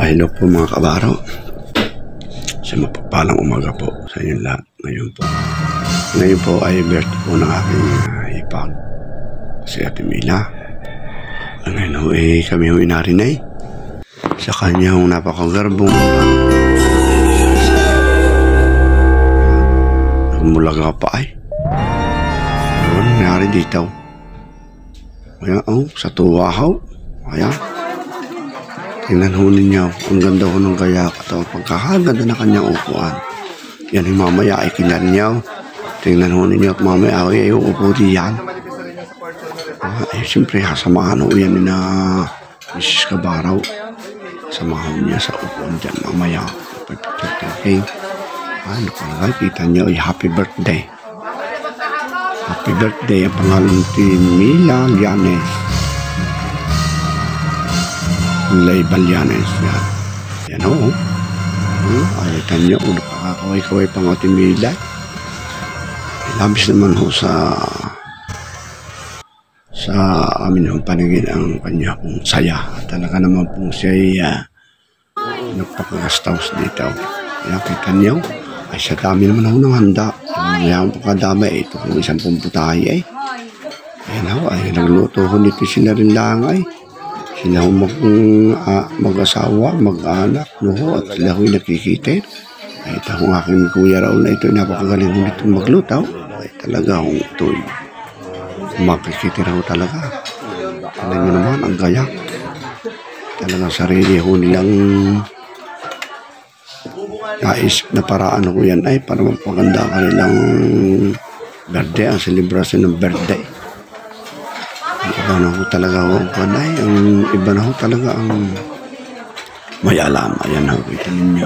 Hello po mga kabaro. Sa mapagpalang umaga po sa inyong lahat. Ngayon po ay birthday po ng aking ipag, si Ate Mila. Ngayon ho kami ho inarinay sa kanyang napakagarbong nagmulaga pa ay. Yun, nangyari dito. Ayan, sa tuwahaw. Ayan. Tingnan ho ninyo, ang ganda ho ng gayak at ang pagkakaganda na kanyang upuan. Yan yung mamaya ay kinarnyaw. Tingnan ho ninyo at mamaya ay uupo diyan. Siyempre, samahan ho yan na Mrs. Cabaraw. Samahan niya sa upuan dyan mamaya. Pagpipicture-taking. Ano pala, kita niyo ay happy birthday. Happy birthday, ang pangalan ni Mila Llanes. Lay Balyanes yan. Yan o. Alitan niyo kung nakakaway-kaway pang Ate Mila. Labis naman ho sa amin hong paningin ang kanya pong saya. Talaga naman pong siya ay nagpapagastaws dito. Kaya kita niyo ay sa dami naman ho ng handa. Mayroon po kadami ito kung isang pumputahe ay. Ayan ho ay nagluto ho nito sila rin lang ay. Sila ho mag-asawa, mag-anak, no, at sila ho'y nakikita. Ay, ito ang aking kuya Raul na ito, napakagaling ho nito maglutaw. Ay, talaga ho ito'y makikita ho talaga. Alam nyo naman, ang gayak. Talagang sarili ho nilang naisip na paraan ho yan ay para magpaganda ka nilang birthday, ang celebration ng birthday. Iba na ho talaga ho ang panay. Ang iba na ho talaga ang may alam. Ayan ho, kita ninyo.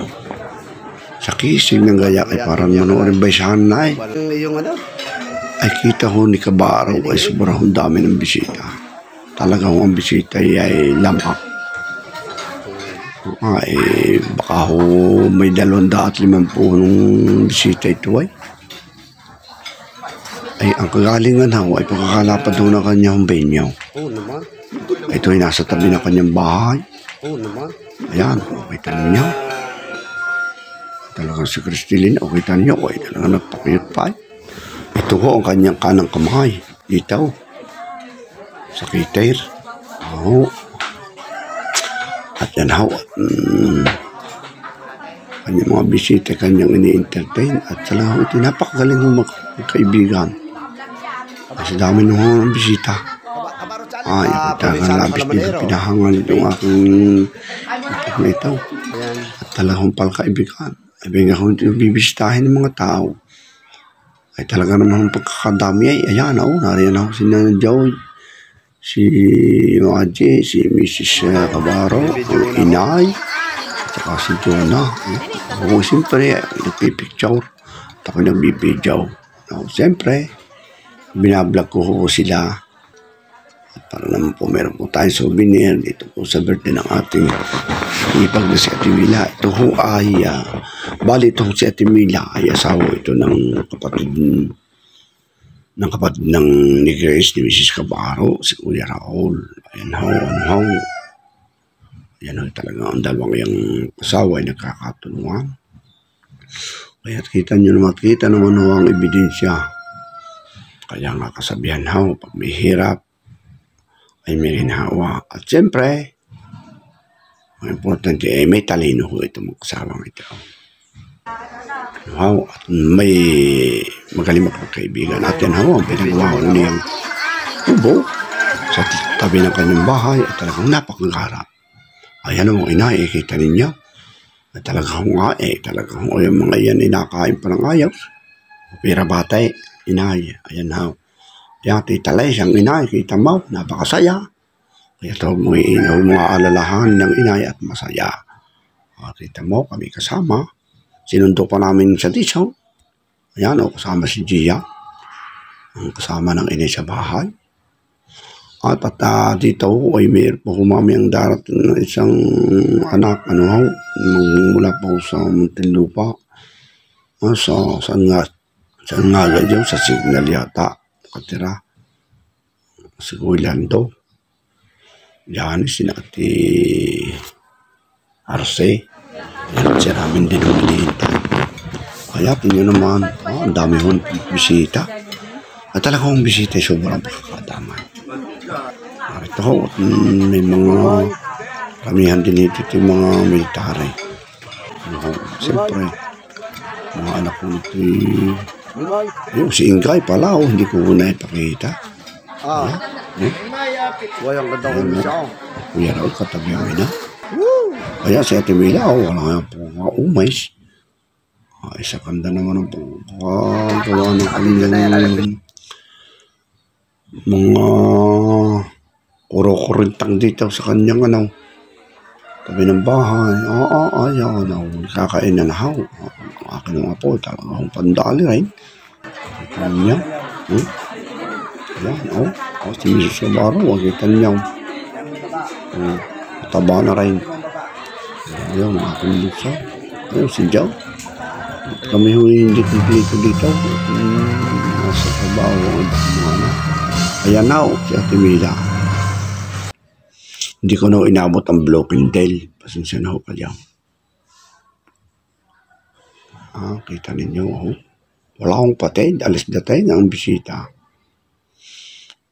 Sa kising ng gayak ay parang manoorin baysahan na ay. Ay kita ho ni Cabaraw ay sobrang dami ng bisita. Talaga ho ang bisita ay lampak. Ay baka ho may 250 nung bisita ito ay. Ay, ang kagalingan ho ay pagkakalapad ho ng kanyang benyaw. Ito ay nasa tabi ng kanyang bahay. Ayan, kita ninyo. Talagang si Cristilina, kita ninyo, ay talagang nagpakiyot pa. Ito ho ang kanyang kanang kamay. Dito. Sa kitair. At yan ho. Kanyang mga bisita, kanyang ini-entertain. At talagang ito, napakagaling ho magkaibigan. Kasi dami nung mga bisita. Ay, talagang labis dito pinahangal yung aking ipag na ito. At talagang palkaibigan. Ay, bigla ko ito bibisitahin ng mga tao. Ay, talaga naman pagkakadami ay, ayan o, nariyan ako si Nana Joy, si Maji, si Mrs. Cabaraw, ang inay, at saka si Jonah. Ako siyempre, nagpipicture. At ako nagbibidyaw. Siyempre, binablog ko ho sila. At para naman po meron po tayong souvenir dito po sa birthday ng ating ipag na si Ate Mila. Ito ho ay bali ito si Ate Mila ay asawa ito ng kapatid ng ni Grace, ni Mrs. Cabaraw, si Kuya Raul. Ayan ho, ayan ho, talaga ang dalawang yung asawa ay nagkakatulungan. Kaya kita naman ho ang ebidensya. Kaya nga kasabihan ho, pag may hirap, ay may ginhawa. At siyempre, ang importante ay may talino ho itong kasawang ito. Wow, at may magaling magkaibigan. At yan ho, ang pinagawa ho niyang tubo sa tabi ng kanyang bahay at talagang napakagara. Ayan ho, inay, kita ninyo. At talagang nga talagang yung mga yan inakain pa ng ayaw. Pira batay. Inay, ayan ha. Yan, tita Lay, siyang inay, kita mo, napakasaya. Kaya ito mga alalahan ng inay at masaya. Kita mo, kami kasama. Sinundo pa namin sa disaw. Ayan, kasama si Gia. Ang kasama ng inay sa bahay. At dito ay mayroon po humami ang darating ng isang anak, mula po sa Muntinlupa. Saan nga ganyan, sa Signal yata, katira. Si Kuya Lando. Yan, sinati Arce. Ayan, siya namin din humiliintay. Kaya tingnan naman, ang dami hong bisita. At talagang bisita ay sobrang pakakadamay. Ito ho, may mga kamihan din ito yung mga military. Siyempre, mga anak ko ito yung si Ingay pala, hindi ko na ipakita. Wayang ganda ko siya. Kuya Raul, katabi ang ina. Kaya si Ate Mila, wala nga po mga umays. Isa kanda naman ang pagkagawa ng kanilang mga kuro-kurintang dito sa kanyang tabi ng bahay. Ayaw na, kakain na nahaw. Ang akin mga po, talagang pandali rin. Ito niya. Ayan, si Mrs. Navarro, wag itan niya. Taba na rin. Ayan, ang aking buksa. Ayan, si Joe. Kami hindi kumplito dito. Nasa trabaho ang mga anak. Ayan na, si Ate Mila. Hindi ko na inabot ang Broken Tail. Pasensya na ho ka dyan. Kita ninyo, wala akong patid. Alis datay na ang bisita.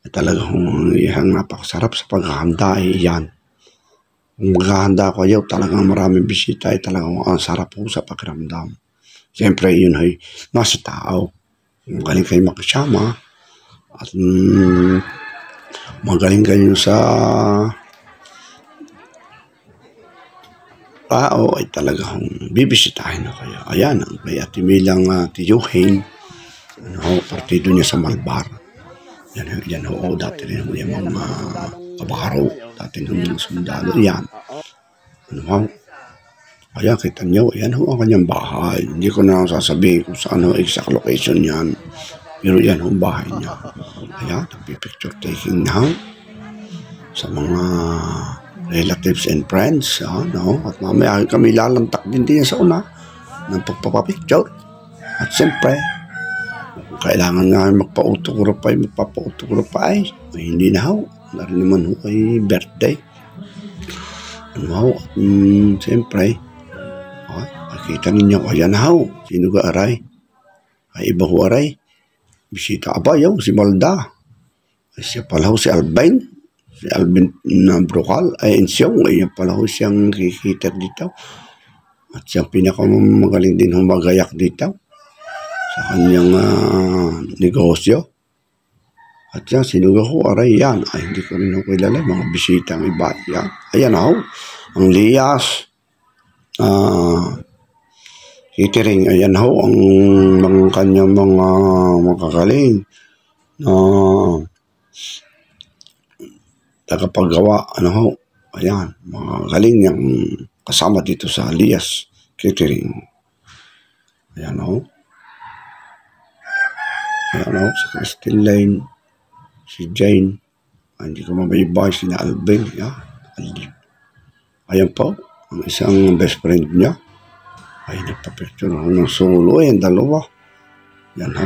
Talagang yung napakasarap sa paghahanda ay yan. Kung maghahanda ko ayaw, talagang maraming bisita ay talagang ang sarap po sa pakiramdam. Siyempre, yun ay nasa tao. Magaling kayo makasama at magaling kayo sa tao ay talagang bibisitahin na kayo. Ayan, ang kay Ate Milang tiyuhin, partido niya sa Malbar. Yan ho, dati rin yung mga kabaro, dati rin yung sundalo, yan. Kaya kita nyo, yan ho ang kanyang bahay. Hindi ko na sasabihin kung saan ho exact location yan. Pero yan ho ang bahay niya. Kaya, nagpipicture taking na sa mga relatives and friends. At mamaya kami lalantak din sa una ng pagpapapicture. At siyempre, kailangan nga magpapa-autograph pa ay hindi na ho. Narin naman ho ay birthday. Siyempre, makikita ninyo, ayan na ho. Sino ka aray? Ay iba ho aray. Bisita abayaw, si Malda. Ay siya pala ho si Alvin. Si Alvin na Brocal. Ay Ensyong, ay pala ho siyang kikita dito. At siyang pinakamagaling din humagayak dito sa kanyang negosyo. At yan, sinuga ko, aray yan. Ay, hindi ko rin ako kilala, mga bisita ang iba. Yan. Ayan ako, ang Lias, catering, ayan ako, ang mga kanyang mga makakaling na tagapagawa, ayan, mga galing yung kasama dito sa Lias catering. Ayan ako. Ayan si Christine Lane, si Jane, hindi ko mabaybay, si Alvin, ayan po, ang isang best friend niya, ay nagpa-picture ako ng solo, ayan dalawa, yan ho,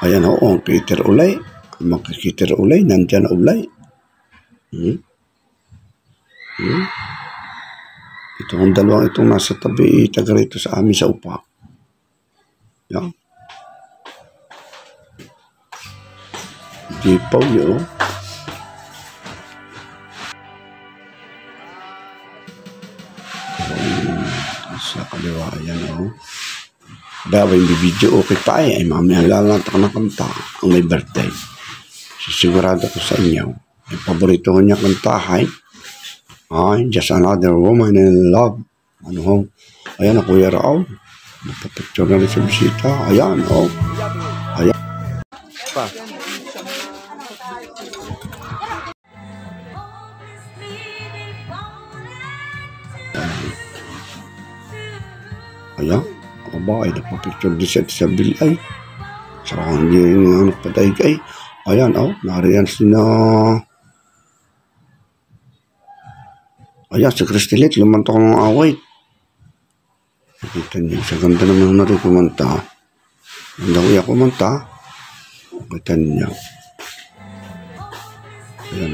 ayan ho, ang Peter Ulay, ang makikiter Ulay, nandyan Ulay, ito ang dalawang itong nasa tabi, taga rito sa amin sa upa, yan. Di po yun. Sa kaliwa, ayan o. Daway may video okay pa ay mamaya lalantak na kanta ang may birthday. Sisigurado ko sa inyo. Yung paborito niya kantahay ay Just Another Woman in Love. Ayan o, Kuya Raul. Napapicture na rin sa bisita. Ayan o. Ayan. Pa. Ayan, aba ay nagpa-picture din sa bill ay. Sarang hindi nga nagpatay kay. Ayan, nariyan sina. Ayan, si Cristilet, lumanta ko ng away. Nakita niyo, sa ganda naman natin kumanta. Ganda ko yung kumanta. Nakita niyo. Ayan,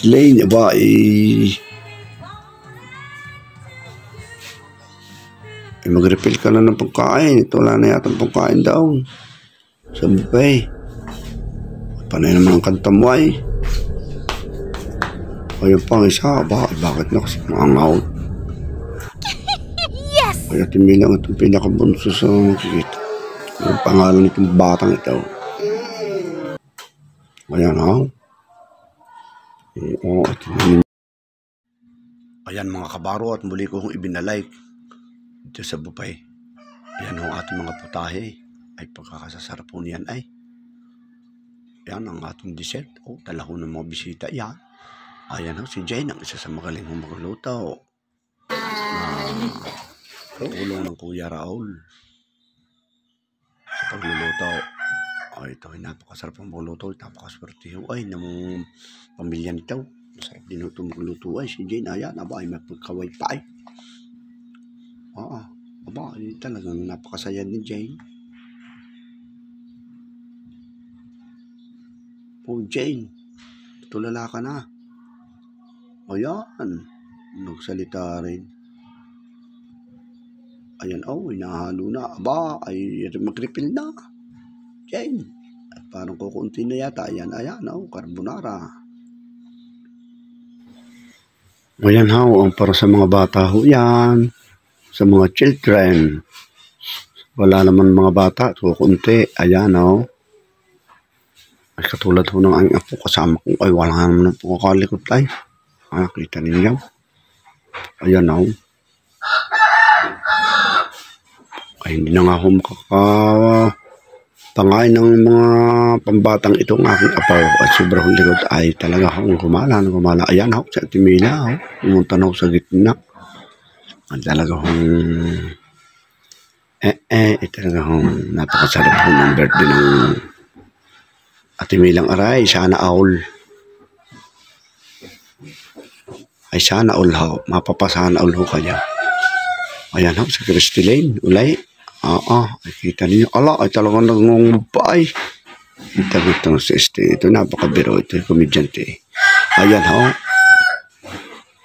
Lane, aba, mag-refill ka na ng pagkain. Ito wala na yata ng pagkain daw. Sa buffet. Panay naman ang kantamway. Ayun pang isa, bakit na kasi mangangaw. Yes! Kaya timilang itong pinakabunso sa makikita. Ang pangalan nitong batang ito. Ayan ha. Oo, ayan mga kabaro at muli ko kong ibinalike dito sa buffet. Ayan ang ating mga putahe. Ay pagkakasasarap po niyan ay. Ayan ang ating dessert. Dala ko ng mga bisita. Ayan. Ayan ho, si Jane, ang isa sa magaling mong magluto. Tulong ng Kuya Raul sa pagluluto. Ay, ito ay napakasarap ang magluto. Napakaswerte ho ay ng pamilya nito. Masarap din ito magluto ay si Jane. Ayan, aba ay mapagkaway pa ay. Aba ay talagang napakasaya ni Jane. Oh, Jane, tulala ka na. Ayan, nagsalita rin. Ayan, inahalo na. Aba, ay mag-refill na. Jane, at parang kukunti na yata. Ayan, carbonara. Ayan ang para sa mga bata ho yan. Sa mga children. Wala naman mga bata, kukunti. Ayan, ay katulad ho ng ang apo kasama ko. Ay, wala naman po kakalikot tayo. Kita ninyo. Ayan ay hindi na nga ako makakapangain ng mga pambatang itong aking apaw at sobrang likod ay talaga akong gumala. Ayan sa Timila pumunta na ako sa gitna. Ang talaga akong talaga akong napakasarap po ng birthday ng Atimilang aray. Sana all. Ay sana all ho. Mapapasana all ho kanya. Ayan ho, sa Christy Lane. Ulay. Ay kita niyo. Ala, ay talagang nangungubay. Kita nito sa ito. Napakabiro. Ito yung komedyante. Ayan ho.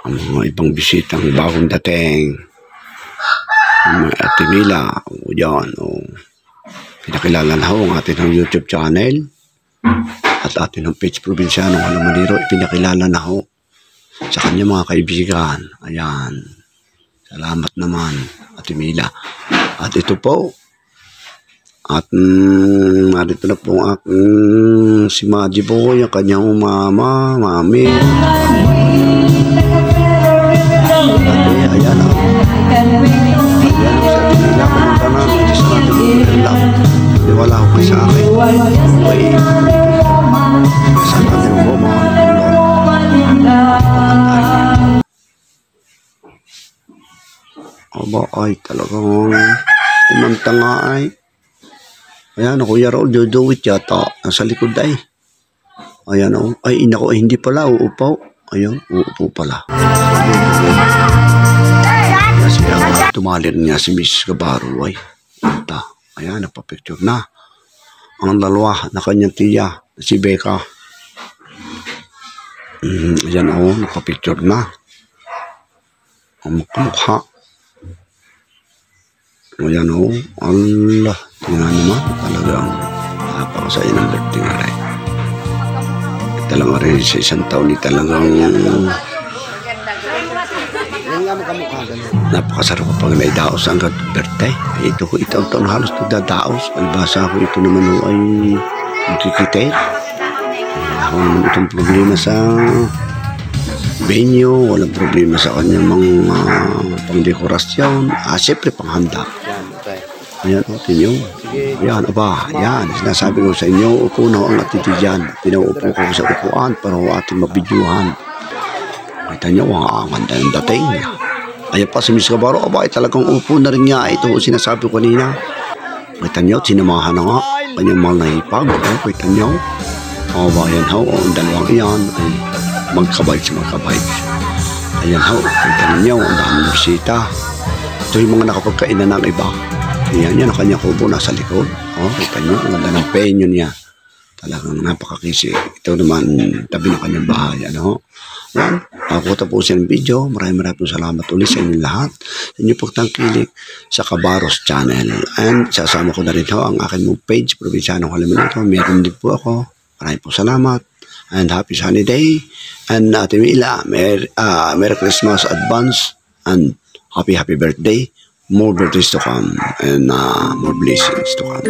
Ang mga ibang bisitang bagong dating. Mga Atimila. Yan. Pinakilala na ho ang atin ng YouTube channel. At atin ng page probinsyano. Maniro. Pinakilala na ho sa kanya mga kaibigan. Ayan. Salamat naman, Atimila. At ito po. At narito na po ang aking si Maji po, yung kanyang mama, mami. Ayan o. Ayan sa Atimila. Kanunta na. Isa natin po lang. Hindi wala ko kayo sa akin. Okay. Saan natin po mga aba ay talagang kumanta nga ay. Ayan Kuya Raul, duduwit yata nasa likod ay. Ayan ay inako ay hindi pala uupaw. Ayan, uupo pala. Kasi tumalir niya si Miss Gabaro ay. Ayan, napapicture na. Ang dalawa na kanyang tiya, si Becca. Ayan napapicture na. Ang mukha. Ayan Allah. Tingnan naman, talagang napakasaya ng birthday nga rin. Ito lang rin sa isang taon ni talagang napakasarap pag naidaos ang birthday. Ito ko itong taon halos nagdadaos. Albasa ko ito naman ay magkikitay. Wala ko naman itong problema sa venue, walang problema sa kanyang mga pangdekorasyon. Siyempre panghanda. Ayan tinyo. Ayan, yan. Sinasabi ko sa inyo, upo na ang atiti dyan. Pinauupo ko sa upuan para ating mabidyuhan. Kita nyo, ang ganda ng dating. Ayan pa si Miss Gabaro, talagang upo na rin niya. Ito sinasabi ko kanina. Kita nyo, sinamahan na nga. Kanyang mga nahipag. Kita nyo. Ayan ang dalawang iyan ay magkabay sa magkabay. Ayan kita nyo, ang daming bisita. Ito yung mga nakapagkainan ng iba. Yan ang kanyang kubo nasa likod. Kita nyo, ang ganda ng penyo niya. Talagang napakakisi. Ito naman, tabi ng kanyang bahay. Ano? Yan. Ako tapusin ang video. Maraming salamat ulit sa inyong lahat. Sa inyong pagtangkilik sa Kabaros Channel. And sasama ko na rin ang aking page, Probinsyano Kalimanito. Meron din po ako. Maraming po salamat. And happy sunny day. And Ate Mila, Merry Christmas advance. And happy birthday. More birthdays to come. And more blessings to come.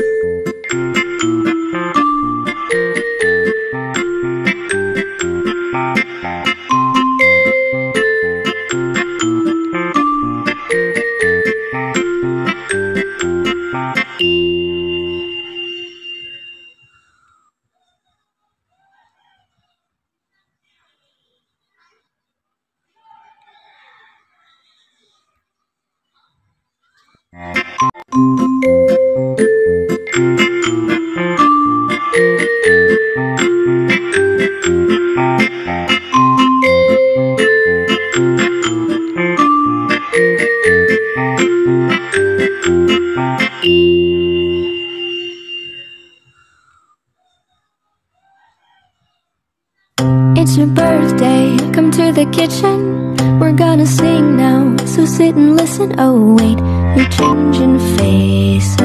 It's your birthday, come to the kitchen. We're gonna sing now, so sit and listen. Oh wait, you're changing faces.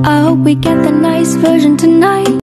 I hope we get the nice version tonight.